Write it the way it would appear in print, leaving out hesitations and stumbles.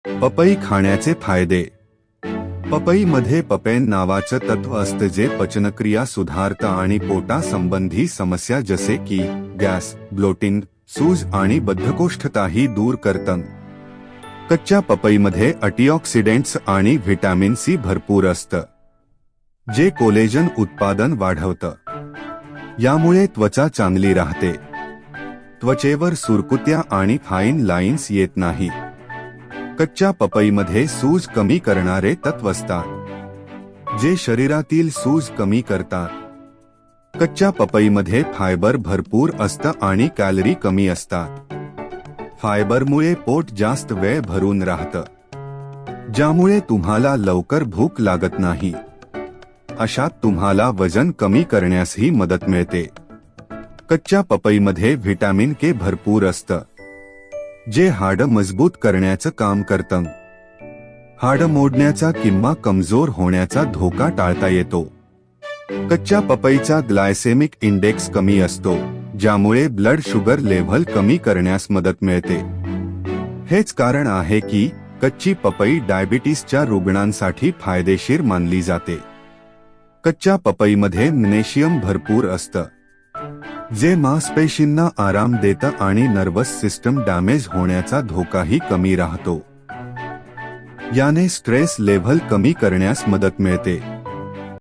पपई खाण्याचे फायदे. पपईमध्ये पपेन नावाचं तत्व असतं जे पचनक्रिया सुधारतं आणि पोटासंबंधी समस्या जसे की गॅस, ब्लोटिंग, सूज आणि बद्धकोष्ठताही दूर करतं. कच्च्या पपईमध्ये अँटीऑक्सिडंट्स आणि व्हिटॅमिन सी भरपूर असतं, जे कोलेजन उत्पादन वाढवतं. यामुळे त्वचा चांगली राहते. त्वचेवर सुरकुत्या आणि फाईन लाईन्स येत नाही. कच्च्या पपईमध्ये सूज कमी करणारे तत्व असतात, जे शरीरातील सूज कमी करतात. कच्च्या पपईमध्ये फायबर भरपूर असतं आणि कॅलरी कमी असतात. फायबरमुळे पोट जास्त वेळ भरून राहतं, ज्यामुळे तुम्हाला लवकर भूक लागत नाही. अशात तुम्हाला वजन कमी करण्यासही मदत मिळते. कच्च्या पपईमध्ये व्हिटॅमिन के भरपूर असतं, जे हाडं मजबूत करण्याचं काम करतं. हाडं मोडण्याचा किंवा कमजोर होण्याचा धोका टाळता येतो. कच्च्या पपईचा ग्लायसेमिक इंडेक्स कमी असतो, ज्यामुळे ब्लड शुगर लेव्हल कमी करण्यास मदत मिळते. हेच कारण आहे की कच्ची पपई डायबिटीसच्या रुग्णांसाठी फायदेशीर मानली जाते. कच्च्या पपईमध्ये मॅग्नेशियम भरपूर असतं, जे मांसपेशींना आराम देतं आणि नर्वस सिस्टम डॅमेज होण्याचा धोकाही कमी राहतो. याने स्ट्रेस लेव्हल कमी करण्यास मदत मिळते.